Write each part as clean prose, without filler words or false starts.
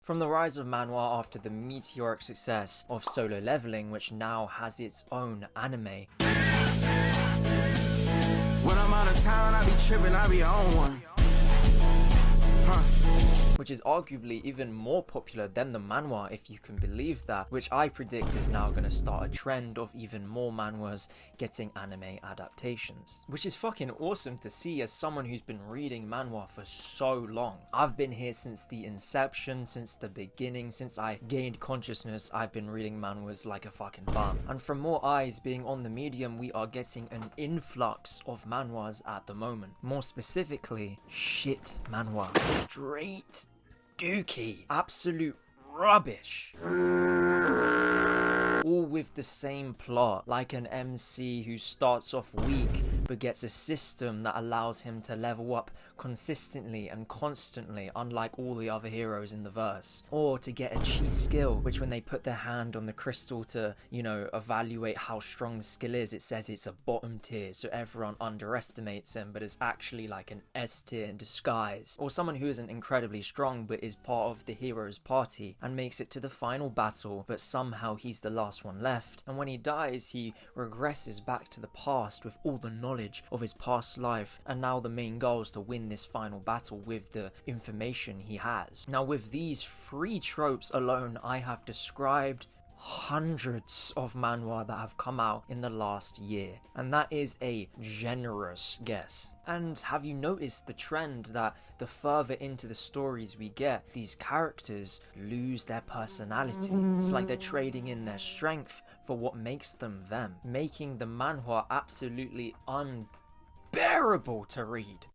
From the rise of manhwa after the meteoric success of Solo Leveling, which now has its own anime. When I'm out of town, I be tripping, I be on one. Which is arguably even more popular than the manhwa, if you can believe that, which I predict is now going to start a trend of even more manhwas getting anime adaptations. Which is fucking awesome to see as someone who's been reading manhwa for so long. I've been here since the inception, since the beginning, since I gained consciousness. I've been reading manhwas like a fucking bum. And from more eyes being on the medium, we are getting an influx of manhwas at the moment. More specifically, shit manhwa. Straight dookie, absolute rubbish. All with the same plot, like an MC who starts off weak but gets a system that allows him to level up consistently and constantly, unlike all the other heroes in the verse. Or to get a cheat skill, which when they put their hand on the crystal to, you know, evaluate how strong the skill is, it says it's a bottom tier, so everyone underestimates him, but it's actually like an S tier in disguise. Or someone who isn't incredibly strong but is part of the hero's party and makes it to the final battle, but somehow he's the last one left, and when he dies he regresses back to the past with all the knowledge of his past life, and now the main goal is to win this final battle with the information he has. Now with these 3 tropes alone, I have described hundreds of manhwa that have come out in the last year, and that is a generous guess. And have you noticed the trend that the further into the stories we get, these characters lose their personality? It's like they're trading in their strength for what makes them them, making the manhwa absolutely unbearable to read.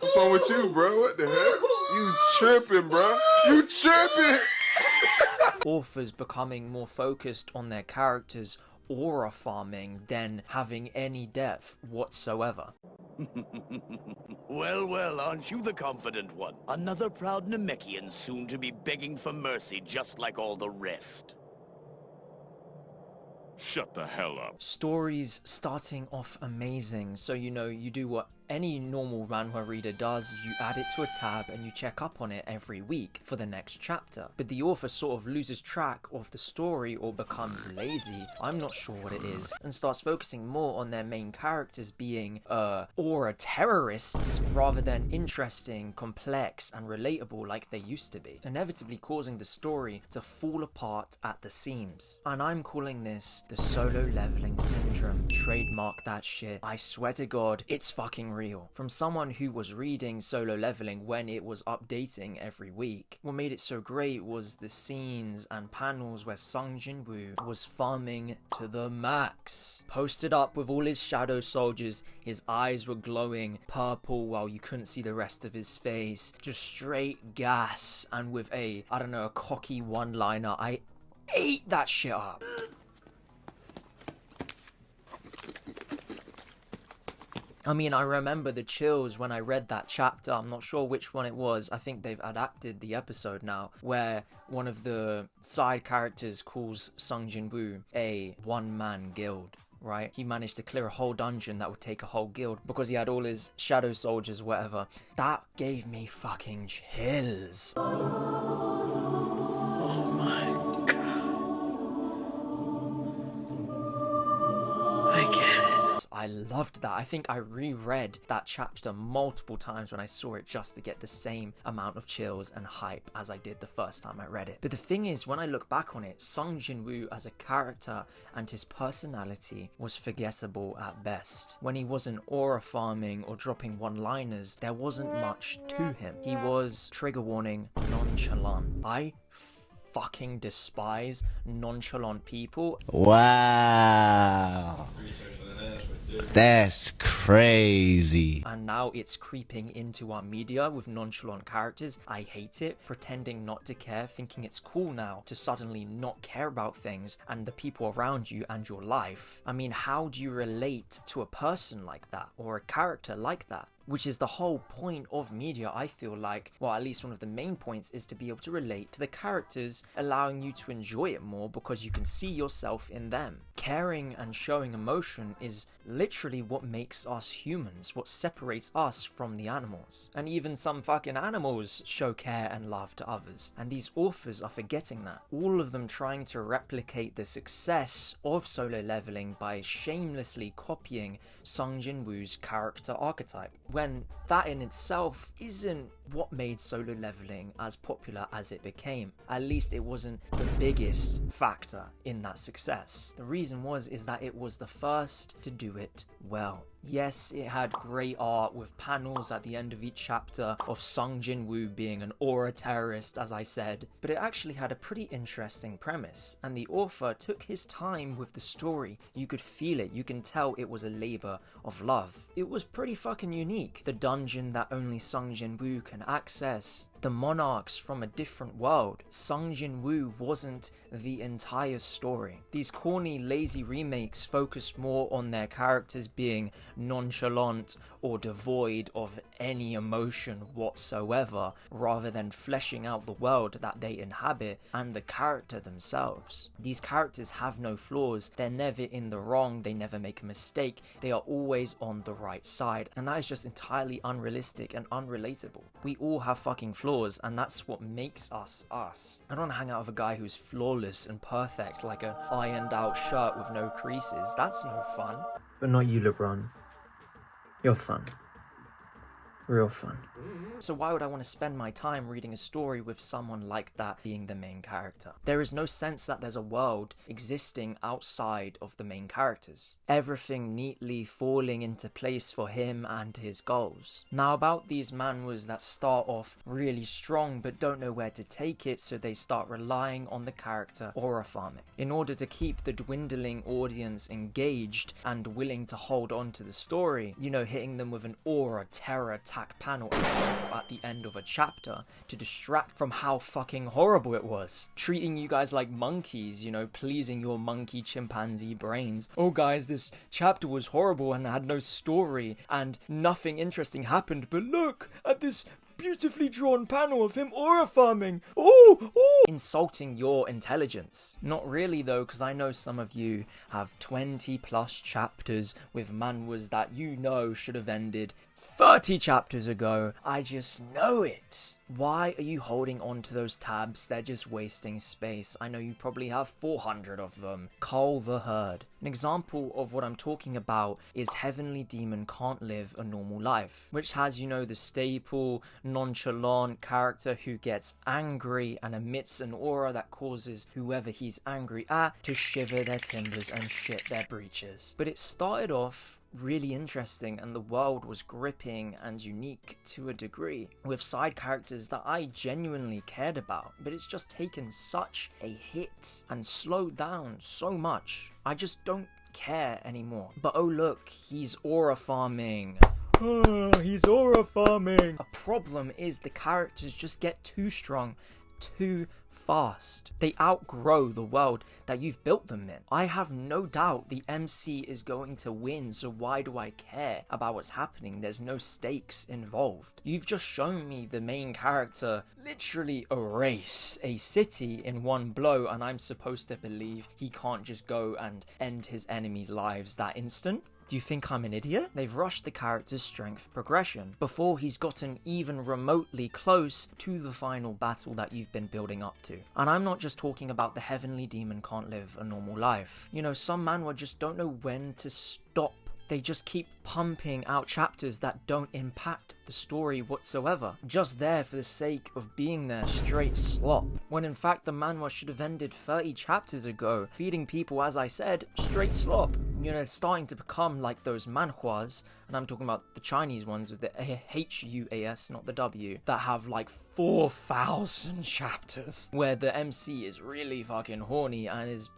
What's wrong with you, bro? What the heck? You tripping, bro? You tripping? Authors becoming more focused on their characters' aura farming than having any depth whatsoever. Well, well, aren't you the confident one? Another proud Namekian soon to be begging for mercy just like all the rest. Shut the hell up. Stories starting off amazing, so you know, you do what any normal manhwa reader does, you add it to a tab and you check up on it every week for the next chapter. But the author sort of loses track of the story or becomes lazy, I'm not sure what it is, and starts focusing more on their main characters being aura terrorists rather than interesting, complex and relatable like they used to be, inevitably causing the story to fall apart at the seams. And I'm calling this the Solo Leveling syndrome. Trademark that shit. I swear to God, it's fucking real. From someone who was reading Solo Leveling when it was updating every week. What made it so great was the scenes and panels where Sung Jin-woo was farming to the max. Posted up with all his shadow soldiers, his eyes were glowing purple while you couldn't see the rest of his face. Just straight gas, and with a, I don't know, a cocky one-liner. I ate that shit up. I mean, I remember the chills when I read that chapter. I'm not sure which one it was. I think they've adapted the episode now, where one of the side characters calls Sung Jin-woo a one-man guild. Right? He managed to clear a whole dungeon that would take a whole guild because he had all his shadow soldiers, whatever. That gave me fucking chills. Oh my god. I get it. I loved that. I think I reread that chapter multiple times when I saw it just to get the same amount of chills and hype as I did the first time I read it. But the thing is, when I look back on it, Sung Jin-woo as a character and his personality was forgettable at best. When he wasn't aura farming or dropping one-liners, there wasn't much to him. He was, trigger warning, nonchalant. I fucking despise nonchalant people. Wow. That's crazy. And now it's creeping into our media with nonchalant characters. I hate it. Pretending not to care, thinking it's cool now to suddenly not care about things and the people around you and your life. I mean, how do you relate to a person like that or a character like that? which is the whole point of media, I feel like. Well, at least one of the main points is to be able to relate to the characters, allowing you to enjoy it more because you can see yourself in them. Caring and showing emotion is literally what makes us humans, what separates us from the animals. And even some fucking animals show care and love to others. And these authors are forgetting that. All of them trying to replicate the success of Solo Leveling by shamelessly copying Sung Jin-woo's character archetype, when that in itself isn't what made Solo Leveling as popular as it became. At least it wasn't the biggest factor in that success. The reason is that it was the first to do it well. Yes, it had great art with panels at the end of each chapter of Sung Jin-woo being an aura terrorist, as I said, but it actually had a pretty interesting premise, and the author took his time with the story. You could feel it, you can tell it was a labor of love. It was pretty fucking unique. The dungeon that only Sung Jin-woo can access, the monarchs from a different world. Sung Jin-woo wasn't the entire story. These corny, lazy remakes focused more on their characters being nonchalant or devoid of any emotion whatsoever, rather than fleshing out the world that they inhabit and the character themselves. These characters have no flaws, they're never in the wrong, they never make a mistake, they are always on the right side, and that is just entirely unrealistic and unrelatable. We all have fucking flaws, and that's what makes us us. I don't want to hang out with a guy who's flawless and perfect, like an ironed out shirt with no creases. That's no fun. But not you, LeBron. You're fun. Real fun. So why would I want to spend my time reading a story with someone like that being the main character? There is no sense that there's a world existing outside of the main characters. Everything neatly falling into place for him and his goals. Now about these manhwas that start off really strong but don't know where to take it, so they start relying on the character aura farming in order to keep the dwindling audience engaged and willing to hold on to the story. You know, hitting them with an aura terror attack panel at the end of a chapter to distract from how fucking horrible it was. Treating you guys like monkeys, you know, pleasing your monkey chimpanzee brains. Oh guys, this chapter was horrible and had no story and nothing interesting happened, but look at this beautifully drawn panel of him aura farming. Oh! Insulting your intelligence. Not really though, because I know some of you have 20 plus chapters with manhwas that you know should have ended 30 chapters ago. I just know it. Why are you holding on to those tabs? They're just wasting space. I know you probably have 400 of them. Cull the herd. An example of what I'm talking about is Heavenly Demon Can't Live a Normal Life, which has, you know, the staple nonchalant character who gets angry and emits an aura that causes whoever he's angry at to shiver their timbers and shit their breeches. But it started off really interesting and the world was gripping and unique to a degree, with side characters that I genuinely cared about, but it's just taken such a hit and slowed down so much. I just don't care anymore. But oh look, he's aura farming. He's aura farming. A problem is the characters just get too strong too fast. They outgrow the world that you've built them in. I have no doubt the MC is going to win, so why do I care about what's happening? There's no stakes involved. You've just shown me the main character literally erase a city in one blow, and I'm supposed to believe he can't just go and end his enemies' lives that instant? Do you think I'm an idiot? They've rushed the character's strength progression before he's gotten even remotely close to the final battle that you've been building up to. And I'm not just talking about the Heavenly Demon Can't Live a Normal Life. You know, some manhwa just don't know when to stop. They just keep pumping out chapters that don't impact the story whatsoever, just there for the sake of being there, straight slop. When in fact the manhwa should have ended 30 chapters ago, feeding people, as I said, straight slop. You know, it's starting to become like those manhwas, and I'm talking about the Chinese ones with the H-U-A-S, not the W, that have like 4,000 chapters, where the MC is really fucking horny and is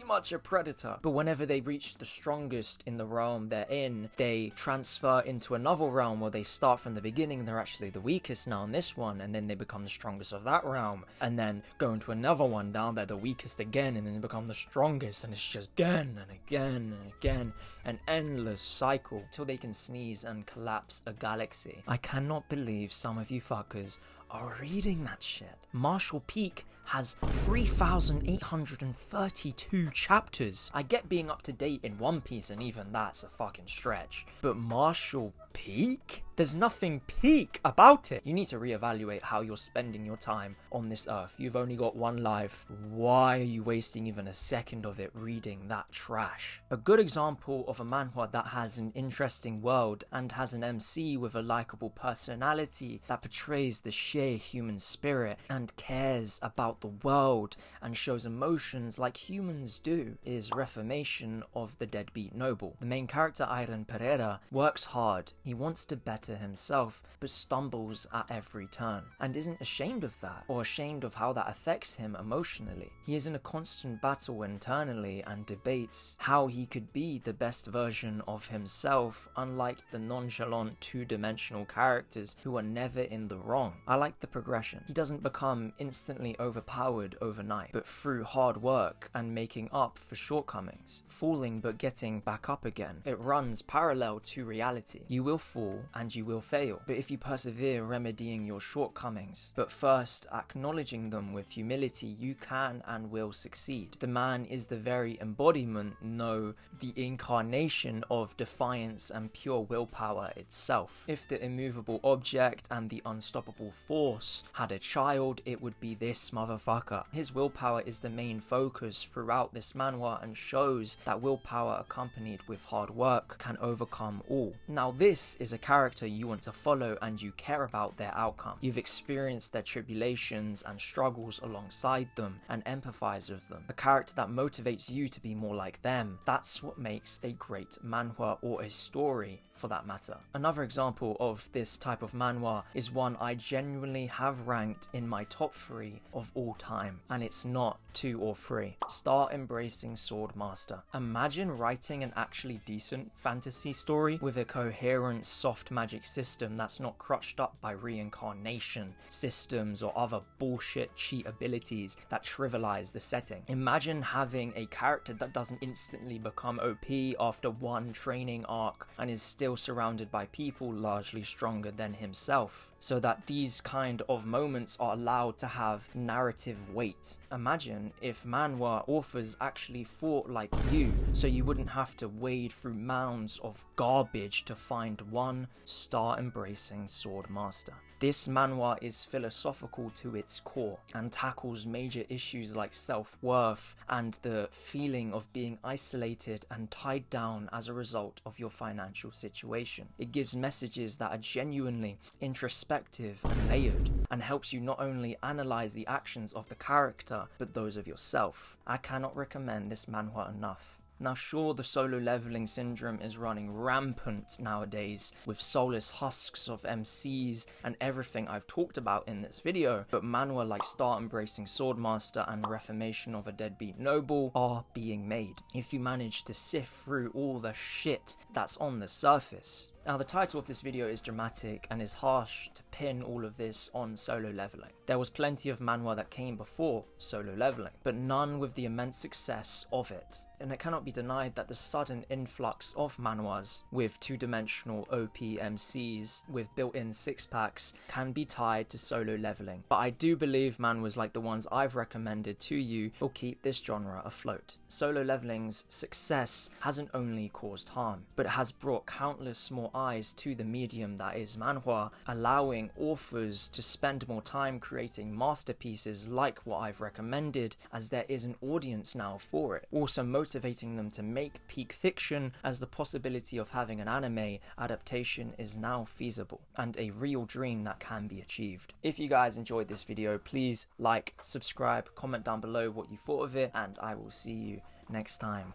much a predator. But whenever they reach the strongest in the realm they're in, they transfer into another realm where they start from the beginning, they're actually the weakest now in this one, and then they become the strongest of that realm, and then go into another one, down they're the weakest again, and then they become the strongest, and it's just again and again and again, an endless cycle, till they can sneeze and collapse a galaxy. I cannot believe some of you fuckers are reading that shit. Martial Peak has 3,832 chapters. I get being up to date in One Piece, and even that's a fucking stretch. But Martial Peak? There's nothing peak about it. You need to reevaluate how you're spending your time on this earth. You've only got one life. Why are you wasting even a second of it reading that trash? A good example of a manhwa that has an interesting world and has an MC with a likable personality that portrays the sheer human spirit and cares about the world and shows emotions like humans do is Reformation of the Deadbeat Noble. The main character, Iron Pereira, works hard. He wants to better himself, but stumbles at every turn, and isn't ashamed of that, or ashamed of how that affects him emotionally. He is in a constant battle internally and debates how he could be the best version of himself, unlike the nonchalant two-dimensional characters who are never in the wrong. I like the progression. He doesn't become instantly overpowered overnight, but through hard work and making up for shortcomings, falling but getting back up again. It runs parallel to reality. You will fall and you will fail, but if you persevere remedying your shortcomings, but first acknowledging them with humility, you can and will succeed. The man is the very embodiment, no, the incarnation of defiance and pure willpower itself. If the immovable object and the unstoppable force had a child, it would be this motherfucker. His willpower is the main focus throughout this manhwa and shows that willpower accompanied with hard work can overcome all. Now this is a character you want to follow and you care about their outcome. You've experienced their tribulations and struggles alongside them and empathize with them. A character that motivates you to be more like them. That's what makes a great manhwa, or a story for that matter. Another example of this type of manhwa is one I genuinely have ranked in my top 3 of all time, and it's not 2 or 3. Start embracing Swordmaster. Imagine writing an actually decent fantasy story with a coherent soft magic system that's not crutched up by reincarnation systems or other bullshit cheat abilities that trivialize the setting. Imagine having a character that doesn't instantly become OP after one training arc and is still surrounded by people largely stronger than himself, so that these kind of moments are allowed to have narrative weight. Imagine if manhwa authors actually thought like you, so you wouldn't have to wade through mounds of garbage to find one star-embracing Swordmaster. This manhwa is philosophical to its core and tackles major issues like self-worth and the feeling of being isolated and tied down as a result of your financial situation. It gives messages that are genuinely introspective and layered, and helps you not only analyze the actions of the character, but those of yourself. I cannot recommend this manhwa enough. Now sure, the solo leveling syndrome is running rampant nowadays with soulless husks of MCs and everything I've talked about in this video, but manhwa like Start Embracing Swordmaster and Reformation of a Deadbeat Noble are being made, if you manage to sift through all the shit that's on the surface. Now the title of this video is dramatic and is harsh to pin all of this on solo leveling. There was plenty of manhwa that came before solo leveling, but none with the immense success of it. And it cannot be denied that the sudden influx of manhwas with two-dimensional OP MCs with built-in six-packs can be tied to solo leveling. But I do believe manhwas like the ones I've recommended to you will keep this genre afloat. Solo leveling's success hasn't only caused harm, but it has brought countless more eyes to the medium that is manhwa, allowing authors to spend more time creating masterpieces like what I've recommended, as there is an audience now for it. Also motivating them to make peak fiction, as the possibility of having an anime adaptation is now feasible and a real dream that can be achieved. If you guys enjoyed this video, please like, subscribe, comment down below what you thought of it, and I will see you next time.